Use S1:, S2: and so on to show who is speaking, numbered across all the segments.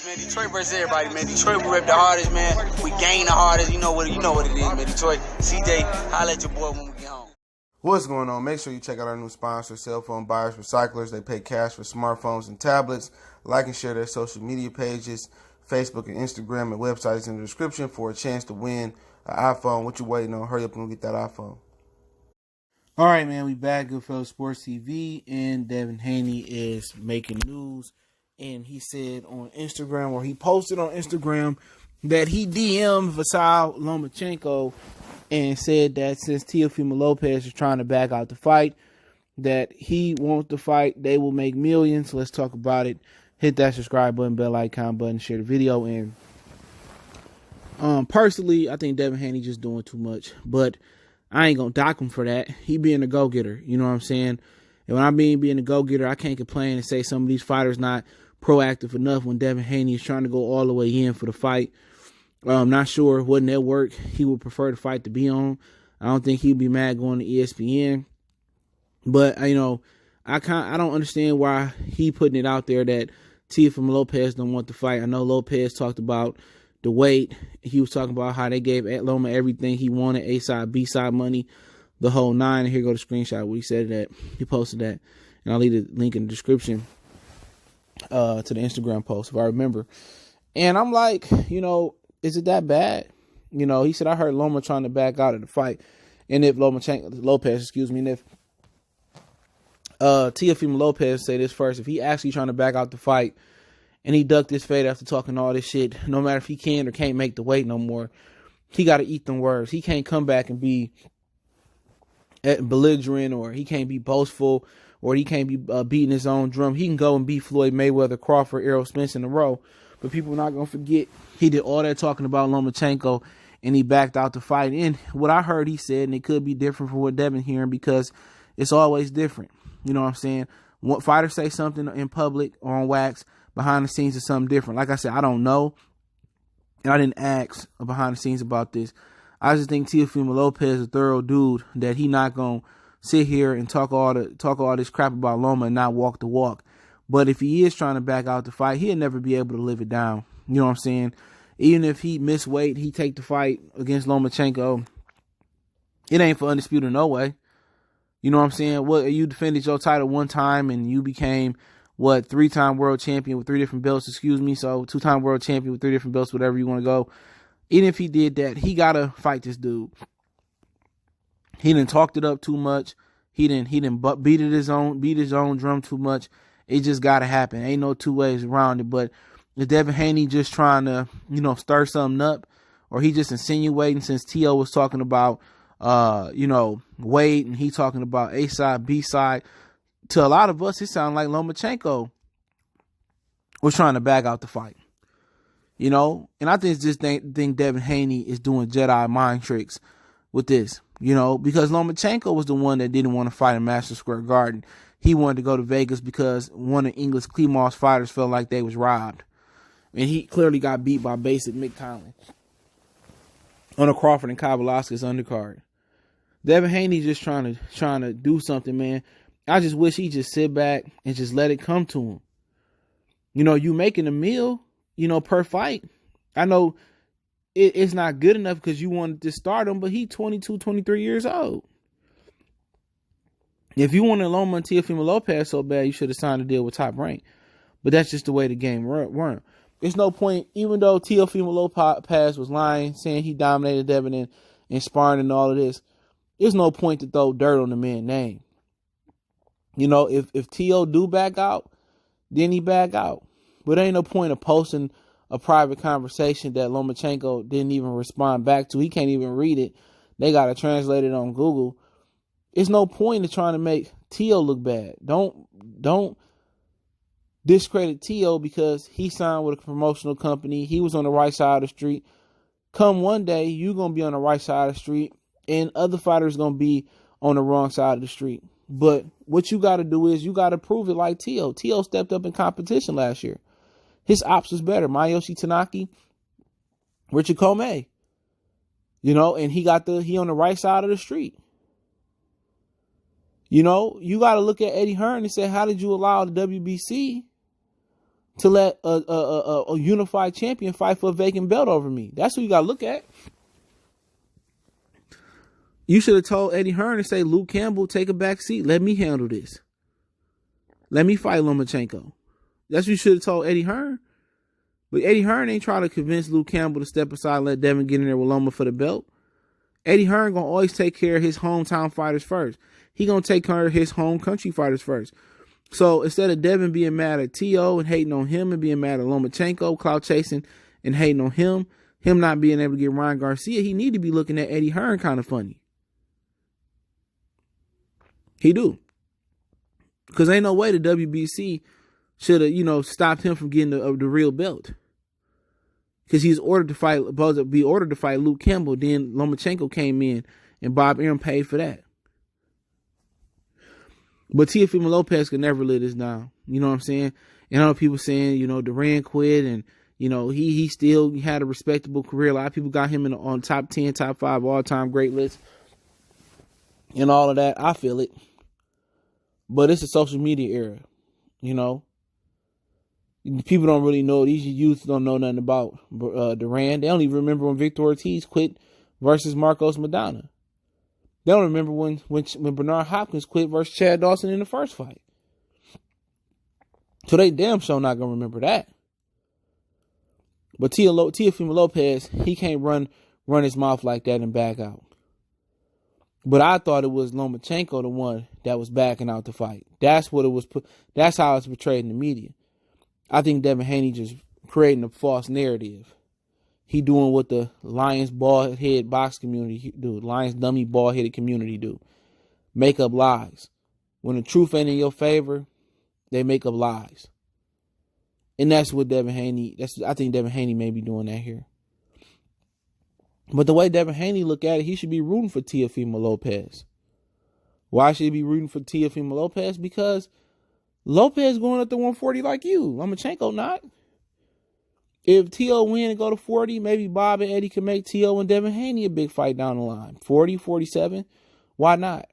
S1: hardest, man. Detroit versus everybody, man. Detroit, we rep the hardest, man. We gain the hardest. You know what it is, man. Detroit, CJ, holla at your boy when we get home.
S2: What's going on? Make sure you check out our new sponsor, Cell Phone Buyers Recyclers. They pay cash for smartphones and tablets. Like and share their social media pages, Facebook and Instagram, and websites in the description for a chance to win an iPhone. What you waiting on? Hurry up and go get that iPhone. All right, man. We back. Goodfellas Sports TV, and Devin Haney is making news. And he said on Instagram, or he posted on Instagram, that he DM'd Vasyl Lomachenko and said that since Teofimo Lopez is trying to back out the fight, that he wants to fight. They will make millions. Let's talk about it. Hit that subscribe button, bell icon button, share the video. And personally, I think Devin Haney just doing too much. But I ain't going to dock him for that. He being a go-getter. You know what I'm saying? And when I mean being a go-getter, I can't complain and say some of these fighters not proactive enough when Devin Haney is trying to go all the way in for the fight. I'm not sure what network he would prefer the fight to be on. I don't think he'd be mad going to ESPN. But, you know, I don't understand why he putting it out there that Teofimo Lopez don't want the fight. I know Lopez talked about the weight. He was talking about how they gave Loma everything he wanted, A-side, B-side money, the whole nine. And here go the screenshot where he said that. He posted that. And I'll leave the link in the description to the Instagram post if I remember. And I'm like, you know, is it that bad? You know, he said, I heard Loma trying to back out of the fight. And if Lopez, and if Teofimo Lopez say this first, if he actually trying to back out the fight and he ducked his fate after talking all this shit, no matter if he can or can't make the weight no more, he got to eat them words. He can't come back and be belligerent, or he can't be boastful, or he can't be beating his own drum. He can go and beat Floyd Mayweather, Crawford, Errol Spence in a row. But people are not going to forget he did all that talking about Lomachenko and he backed out the fight. And what I heard he said, and it could be different from what Devin hearing because it's always different. You know what I'm saying? What fighters say something in public or on wax, behind the scenes is something different. Like I said, I don't know. And I didn't ask behind the scenes about this. I just think Teofimo Lopez is a thorough dude that he not going to sit here and talk all this crap about Loma and not walk the walk. But if he is trying to back out the fight, he'll never be able to live it down. You know what I'm saying? Even if he miss weight, he take the fight against Lomachenko. It ain't for undisputed no way. You know what I'm saying? What, you defended your title one time and you became, what, 3-time world champion with 3 different belts, so 2-time world champion with 3 different belts, whatever you want to go. Even if he did that, he got to fight this dude. He done talked it up too much. He didn't beat his own drum too much. It just got to happen. Ain't no two ways around it. But is Devin Haney just trying to, you know, stir something up? Or he just insinuating, since T.O. was talking about, you know, weight, and he talking about A-side, B-side. To a lot of us, it sounded like Lomachenko was trying to back out the fight. You know? And I just think Devin Haney is doing Jedi mind tricks with this. You know? Because Lomachenko was the one that didn't want to fight in Madison Square Garden. He wanted to go to Vegas because one of English Klimov's fighters felt like they was robbed. And he clearly got beat by basic Mick Conlon on a Crawford and Kavaliauskas undercard. Devin Haney just trying to do something, man. I just wish he just sit back and just let it come to him. You know, you making a meal, you know, per fight. I know it's not good enough because you wanted to start him, but he 22, 23 years old. If you wanted Loma and Teofimo Lopez so bad, you should have signed a deal with Top Rank. But that's just the way the game run. There's no point, even though Teofimo Lopez was lying, saying he dominated Devin and sparring and all of this, there's no point to throw dirt on the man's name. You know, if T.O. do back out, then he back out. But there ain't no point of posting a private conversation that Lomachenko didn't even respond back to. He can't even read it. They got to translate it on Google. There's no point in trying to make T.O. look bad. Don't discredit T.O. because he signed with a promotional company. He was on the right side of the street. Come one day, you're going to be on the right side of the street, and other fighters going to be on the wrong side of the street. But what you got to do is you got to prove it like T.O. T.O. stepped up in competition last year. His ops was better. Mayoshi Tanaki, Richard Comey. You know, and he on the right side of the street. You know, you got to look at Eddie Hearn and say, how did you allow the WBC to let a unified champion fight for a vacant belt over me. That's what you got to look at. You should have told Eddie Hearn to say, Luke Campbell, take a back seat. Let me handle this. Let me fight Lomachenko. That's what you should have told Eddie Hearn. But Eddie Hearn ain't trying to convince Luke Campbell to step aside and let Devin get in there with Loma for the belt. Eddie Hearn going to always take care of his hometown fighters first. He going to take care of his home country fighters first. So instead of Devin being mad at T.O. and hating on him and being mad at Lomachenko, clout chasing and hating on him not being able to get Ryan Garcia, he need to be looking at Eddie Hearn kind of funny. He do. Because ain't no way the WBC should have, stopped him from getting the real belt. Because he's supposed to be ordered to fight Luke Campbell. Then Lomachenko came in and Bob Arum paid for that. But Teofimo Lopez could never live this down. You know what I'm saying? And I know people saying, Duran quit and, he still had a respectable career. A lot of people got him on top 10, top 5 all-time great lists and all of that. I feel it. But it's a social media era, People don't really know. These youth don't know nothing about Duran. They don't even remember when Victor Ortiz quit versus Marcos Maidana. They don't remember when Bernard Hopkins quit versus Chad Dawson in the first fight. So they damn sure not going to remember that. But Teofimo Lopez, he can't run his mouth like that and back out. But I thought it was Lomachenko the one that was backing out the fight. That's what it was. That's how it's portrayed in the media. I think Devin Haney just creating a false narrative. He doing what the Lions bald head box community do, Lions dummy bald headed community do. Make up lies. When the truth ain't in your favor, they make up lies. And that's what Devin Haney, I think Devin Haney may be doing that here. But the way Devin Haney look at it, he should be rooting for Teofimo Lopez. Why should he be rooting for Teofimo Lopez? Because Lopez going up to 140 like you. Lomachenko not. If T.O. win and go to 40, maybe Bob and Eddie can make T.O. and Devin Haney a big fight down the line. 40, 47. Why not?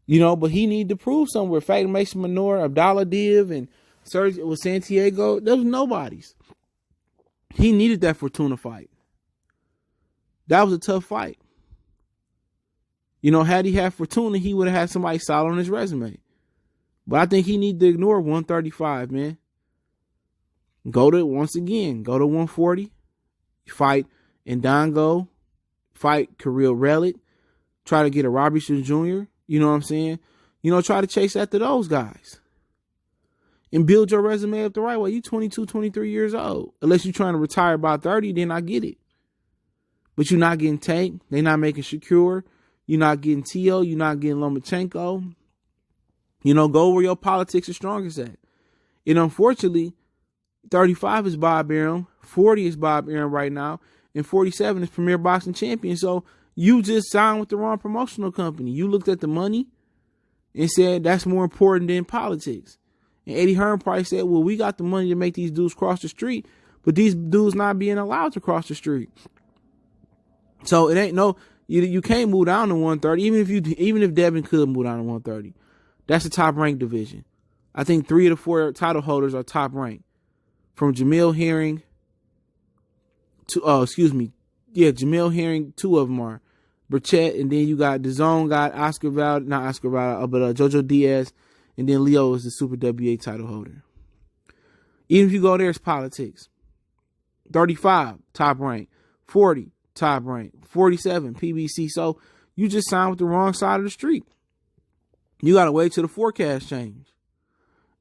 S2: But he need to prove somewhere. Fatih Mason Manor, Abdallah Div, and Sergio with Santiago, there was nobodies. He needed that Fortuna fight. That was a tough fight. Had he had Fortuna, he would have had somebody solid on his resume. But I think he need to ignore 135, man. Go to 140, fight Ndongo, fight Kirill Relic, try to get a Robertson Jr., you know what I'm saying? Try to chase after those guys. And build your resume up the right way. You 22, 23 years old. Unless you're trying to retire by 30, then I get it. But you're not getting Tank. They're not making Shakur. You're not getting T.O. You're not getting Lomachenko. Go where your politics are strongest at. And unfortunately, 35 is Bob Arum. 40 is Bob Arum right now. And 47 is Premier Boxing Champion. So you just signed with the wrong promotional company. You looked at the money and said that's more important than politics. And Eddie Hearn probably said, well, we got the money to make these dudes cross the street, but these dudes not being allowed to cross the street. So it ain't you can't move down to 130, even if Devin could move down to 130. That's a top ranked division. I think 3 of the 4 title holders are top ranked. From Jamil Herring to Jamil Herring, 2 of them are. Burchett, and then you got DAZN got Jojo Diaz, and then Leo is the Super WA title holder. Even if you go there, it's politics. 35, top rank. 40, top rank. 47, PBC. So you just signed with the wrong side of the street. You got to wait till the forecast change.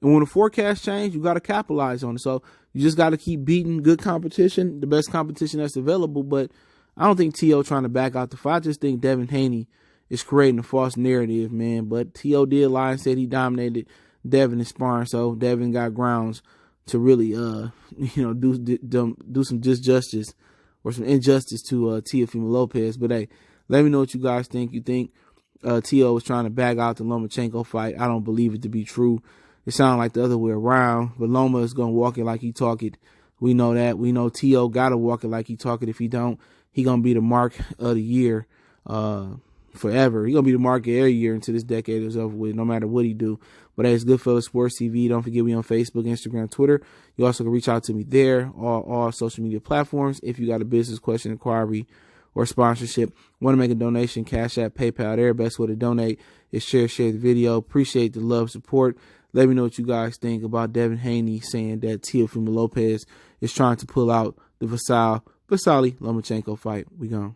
S2: And when the forecast change, you got to capitalize on it. So you just got to keep beating good competition, the best competition that's available. But I don't think T.O. trying to back out the fight. I just think Devin Haney is creating a false narrative, man. But T.O. did lie and said he dominated Devin in sparring, so Devin got grounds to really, do some justice or some injustice to Teofimo Lopez. But hey, let me know what you guys think. You think T.O. was trying to back out the Lomachenko fight? I don't believe it to be true. It sounds like the other way around. But Loma is gonna walk it like he talk it. We know that. We know T.O. gotta walk it like he talk it. If he don't, he gonna be the mark of the year. forever. He gonna be the market every year until this decade is over with, no matter what he do. But hey, it's Goodfellas Sports TV. Don't forget we on Facebook, Instagram, Twitter. You also can reach out to me there, all social media platforms. If you got a business question, inquiry, or sponsorship, want to make a donation, Cash App, PayPal, there. Best way to donate is share the video. Appreciate the love, support. Let me know what you guys think about Devin Haney saying that Teofimo Lopez is trying to pull out the Vasyl Lomachenko fight. We gone.